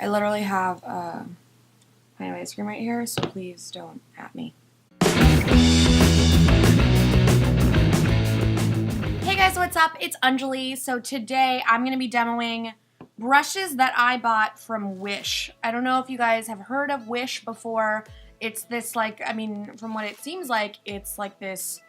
I literally have a pint of ice cream right here, so please don't at me. Hey guys, what's up? It's Anjali. So today I'm going to be demoing brushes that I bought from Wish. I don't know if you guys have heard of Wish before. It's this from what it seems like, it's like this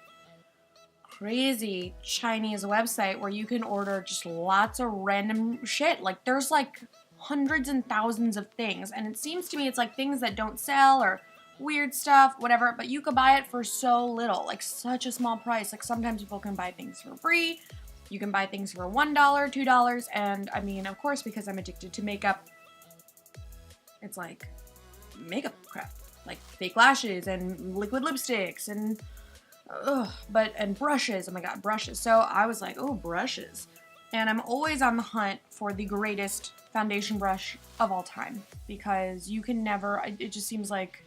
crazy Chinese website where you can order just lots of random shit. Like there's like hundreds and thousands of things, and it seems to me it's like things that don't sell or weird stuff, whatever, but you could buy it for so little, like such a small price. Like sometimes people can buy things for free. You can buy things for $1, $2, and I mean, of course, because I'm addicted to makeup, it's like makeup crap, like fake lashes and liquid lipsticks and and brushes. Oh my god, brushes. So I was like, oh, brushes. And I'm always on the hunt for the greatest foundation brush of all time, because you can never, it just seems like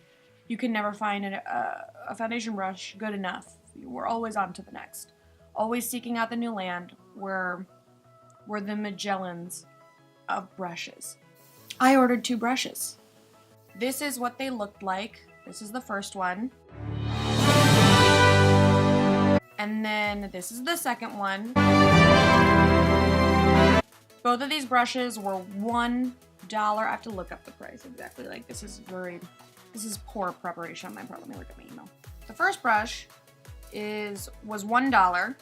you can never find a foundation brush good enough. We're always on to the next. Always seeking out the new land. We're the Magellans of brushes. I ordered 2 brushes. This is what they looked like. This is the first one. And then this is the second one. Both of these brushes were $1. I have to look up the price exactly. Like this is poor preparation on my part. Let me look at my email. The first brush was $1,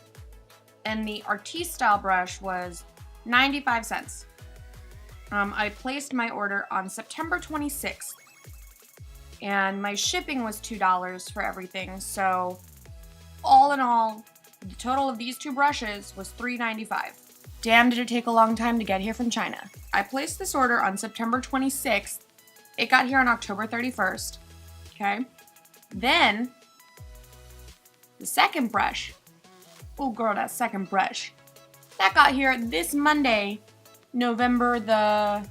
and the Artiste style brush was 95 cents. I placed my order on September 26th, and my shipping was $2 for everything. So all in all, the total of these 2 brushes was $3.95. Damn, did it take a long time to get here from China. I placed this order on September 26th. It got here on October 31st. Okay. Then the second brush. Oh girl, that second brush. That got here this Monday, November the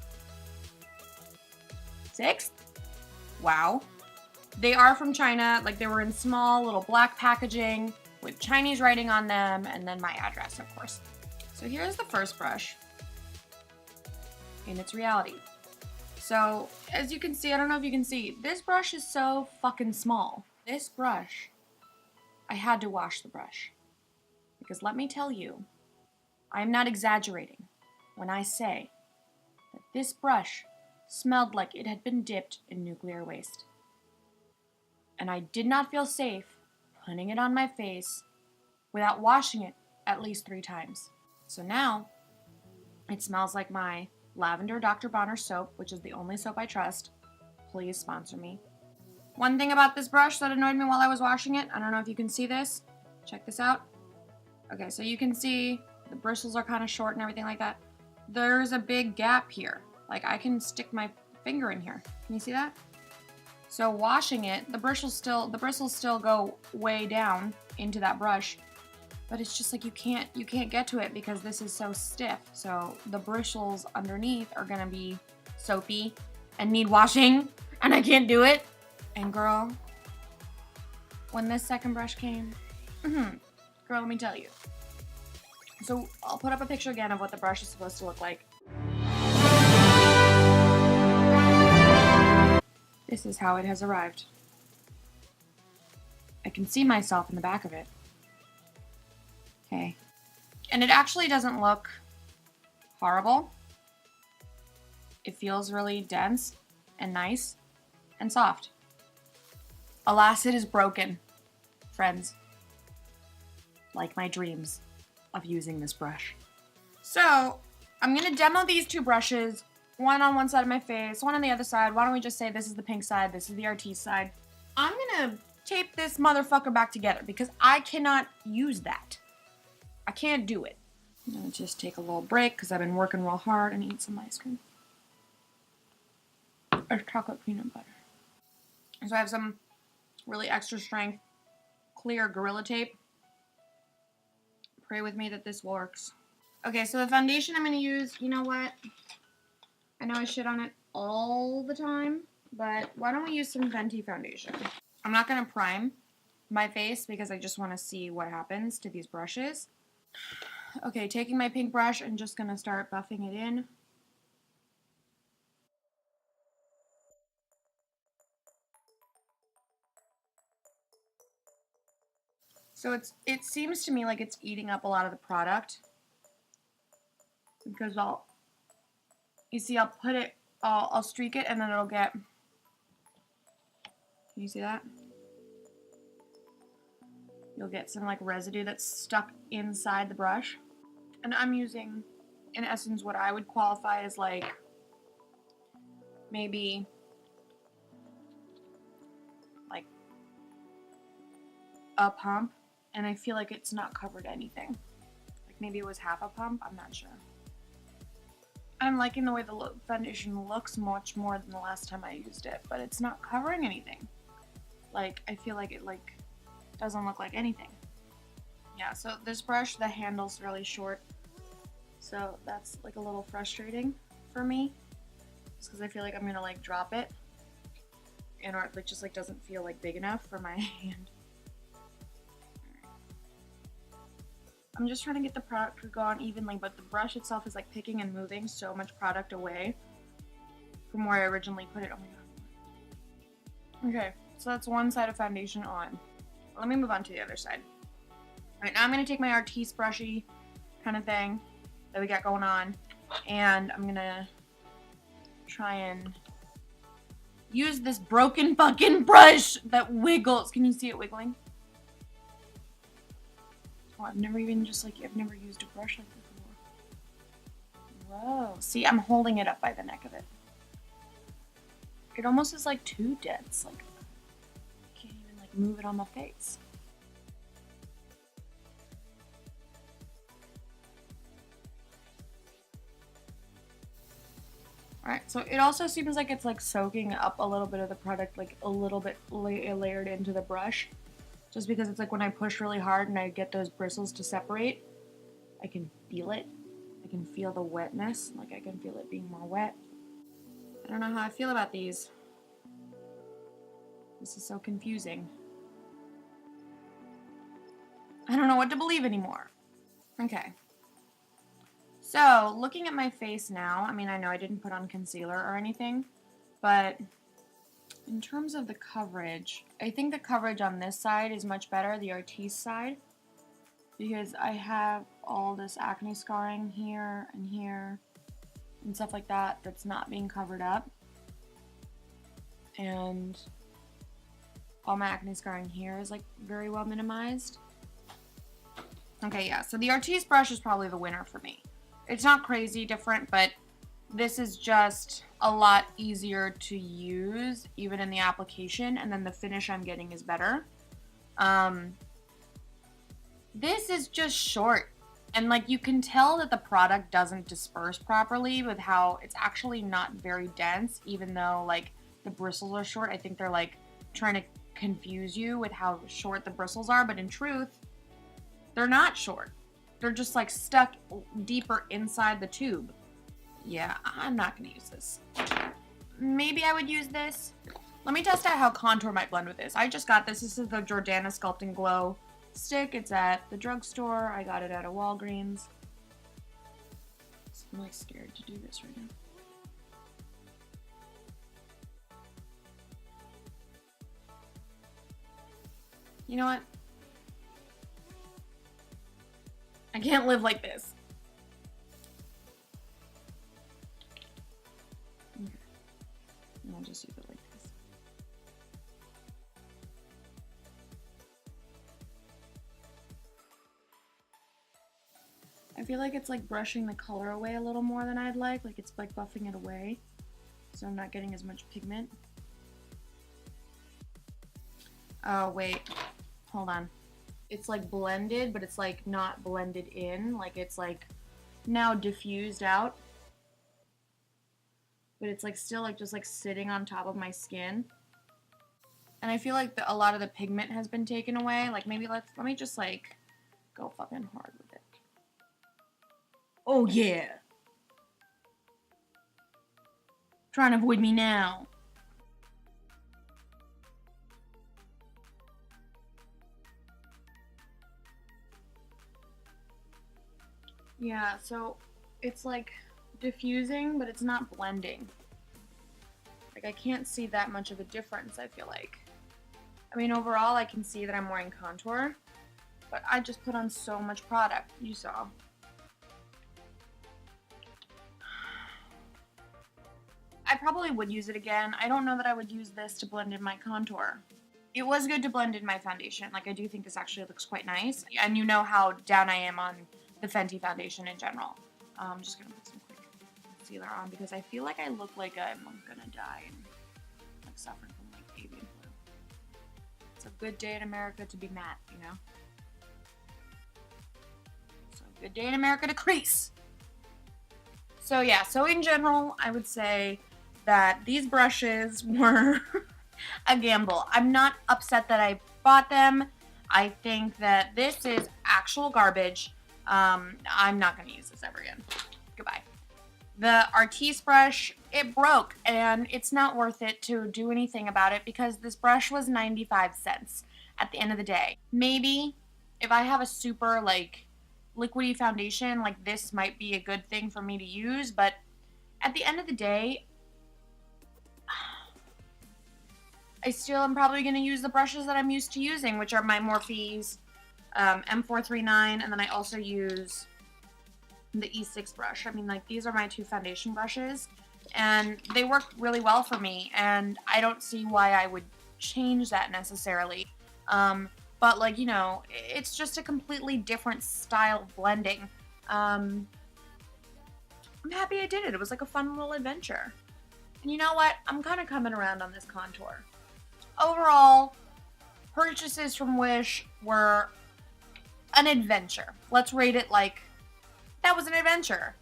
6th. Wow. They are from China. Like they were in small little black packaging with Chinese writing on them, and then my address, of course. So here's the first brush in its reality. So as you can see, I don't know if you can see, this brush is so fucking small. This brush, I had to wash the brush, because let me tell you, I'm not exaggerating when I say that this brush smelled like it had been dipped in nuclear waste. And I did not feel safe putting it on my face without washing it at least 3 times. So now it smells like my lavender Dr. Bonner soap, which is the only soap I trust. Please sponsor me. One thing about this brush that annoyed me while I was washing it, I don't know if you can see this. Check this out. Okay, so you can see the bristles are kind of short and everything like that. There's a big gap here. Like I can stick my finger in here. Can you see that? So washing it, the bristles still go way down into that brush, but it's just like you can't get to it because this is so stiff. So the bristles underneath are gonna be soapy and need washing, and I can't do it. And girl, when this second brush came, girl, let me tell you. So I'll put up a picture again of what the brush is supposed to look like. This is how it has arrived. I can see myself in the back of it. Okay. And it actually doesn't look horrible. It feels really dense and nice and soft. Alas, it is broken, friends. Like my dreams of using this brush. So, I'm gonna demo these 2 brushes. One on one side of my face, one on the other side. Why don't we just say this is the pink side, this is the Artiste side. I'm gonna tape this motherfucker back together because I cannot use that. I can't do it. I'm gonna just take a little break because I've been working real hard and eat some ice cream. Or chocolate peanut butter. So I have some really extra strength, clear Gorilla Tape. Pray with me that this works. Okay, so the foundation I'm gonna use, you know what? I know I shit on it all the time, but why don't we use some Fenty foundation? I'm not going to prime my face because I just want to see what happens to these brushes. Okay, taking my pink brush and just going to start buffing it in. So it seems to me like it's eating up a lot of the product. Because you see I'll put it, I'll streak it and then it'll get, can you see that? You'll get some like residue that's stuck inside the brush. And I'm using, in essence, what I would qualify as like maybe like a pump, and I feel like it's not covered anything. Like maybe it was half a pump, I'm not sure. I'm liking the way the foundation looks much more than the last time I used it, but it's not covering anything. Like, I feel like it like doesn't look like anything. Yeah, so this brush, the handle's really short, so that's like a little frustrating for me, just because I feel like I'm gonna like drop it, and or it just like doesn't feel like big enough for my hand. I'm just trying to get the product to go on evenly, but the brush itself is like picking and moving so much product away from where I originally put it. Oh my god. Okay, so that's one side of foundation on. Let me move on to the other side. Alright, now I'm going to take my Artiste brushy kind of thing that we got going on, and I'm going to try and use this broken fucking brush that wiggles. Can you see it wiggling? Oh, I've never even I've never used a brush like this before. Whoa. See, I'm holding it up by the neck of it. It almost is like too dense. Like, I can't even like move it on my face. Alright, so it also seems like it's like soaking up a little bit of the product, like a little bit layered into the brush. Just because it's like when I push really hard and I get those bristles to separate, I can feel it. I can feel the wetness, like I can feel it being more wet. I don't know how I feel about these. This is so confusing. I don't know what to believe anymore. Okay. So, looking at my face now, I mean, I know I didn't put on concealer or anything, but in terms of the coverage, I think the coverage on this side is much better, the Artiste side, because I have all this acne scarring here and stuff like that that's not being covered up. And all my acne scarring here is like very well minimized. Okay, yeah, so the Artiste brush is probably the winner for me. It's not crazy different, but this is just a lot easier to use, even in the application, and then the finish I'm getting is better. This is just short, and like you can tell that the product doesn't disperse properly with how it's actually not very dense, even though like the bristles are short. I think they're like trying to confuse you with how short the bristles are, but in truth, they're not short. They're just like stuck deeper inside the tube. Yeah, I'm not gonna use this. Maybe I would use this. Let me test out how contour might blend with this. I just got this. This is the Jordana Sculpt and Glow stick. It's at the drugstore. I got it at a Walgreens. I'm like scared to do this right now. You know what? I can't live like this. Okay. I'll just use it like this. I feel like it's like brushing the color away a little more than I'd like it's like buffing it away, so I'm not getting as much pigment. Oh wait, hold on. It's like blended, but it's like not blended in, like it's like now diffused out, but it's like still like just like sitting on top of my skin, and I feel like a lot of the pigment has been taken away. Like maybe let me just like go fucking hard with it. Oh yeah, trying to avoid me now. Yeah, so it's like diffusing, but it's not blending. Like I can't see that much of a difference, I feel like. I mean, overall I can see that I'm wearing contour, But I just put on so much product, you saw. I probably would use it again. I don't know that I would use this to blend in my contour. It was good to blend in my foundation. Like, I do think this actually looks quite nice. And you know how down I am on the Fenty foundation in general. I'm just going to put some quick concealer on because I feel like I look like I'm going to die and like suffering from like avian flu. It's a good day in America to be matte, you know? So a good day in America to crease. So yeah, so in general, I would say that these brushes were a gamble. I'm not upset that I bought them. I think that this is actual garbage. I'm not going to use this ever again. Goodbye. The Artiste brush, it broke, and it's not worth it to do anything about it because this brush was 95 cents at the end of the day. Maybe if I have a super like liquidy foundation, like this might be a good thing for me to use, but at the end of the day, I still am probably going to use the brushes that I'm used to using, which are my Morphe's M439, and then I also use the E6 brush. I mean, like, these are my two foundation brushes, and they work really well for me, and I don't see why I would change that necessarily. But, like, you know, it's just a completely different style of blending. I'm happy I did it. It was like a fun little adventure. And you know what? I'm kind of coming around on this contour. Overall, purchases from Wish were an adventure. Let's rate it like that was an adventure.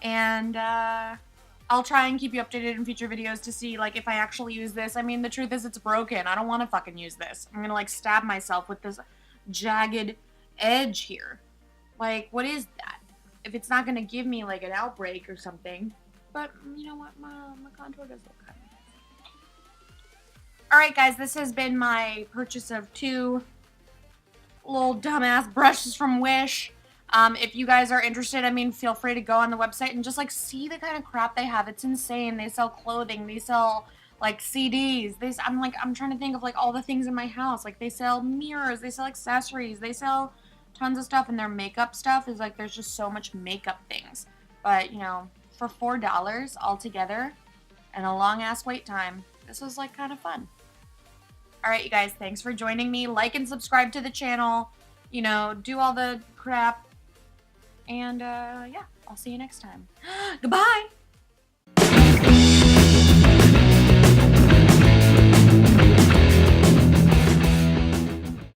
And I'll try and keep you updated in future videos to see like if I actually use this. I mean, the truth is it's broken. I don't want to fucking use this. I'm gonna like stab myself with this jagged edge here. Like, what is that? If it's not gonna give me like an outbreak or something. But you know what? My contour does look kind of nice. Alright guys, this has been my purchase of 2 little dumbass brushes from Wish. If you guys are interested, I mean, feel free to go on the website and just like see the kind of crap they have. It's insane. They sell clothing. They sell like CDs. I'm trying to think of like all the things in my house. Like they sell mirrors. They sell accessories. They sell tons of stuff, and their makeup stuff is like there's just so much makeup things. But you know, for $4 altogether and a long ass wait time, this was like kind of fun. Alright you guys, thanks for joining me. Like and subscribe to the channel. You know, do all the crap. And yeah, I'll see you next time. Goodbye!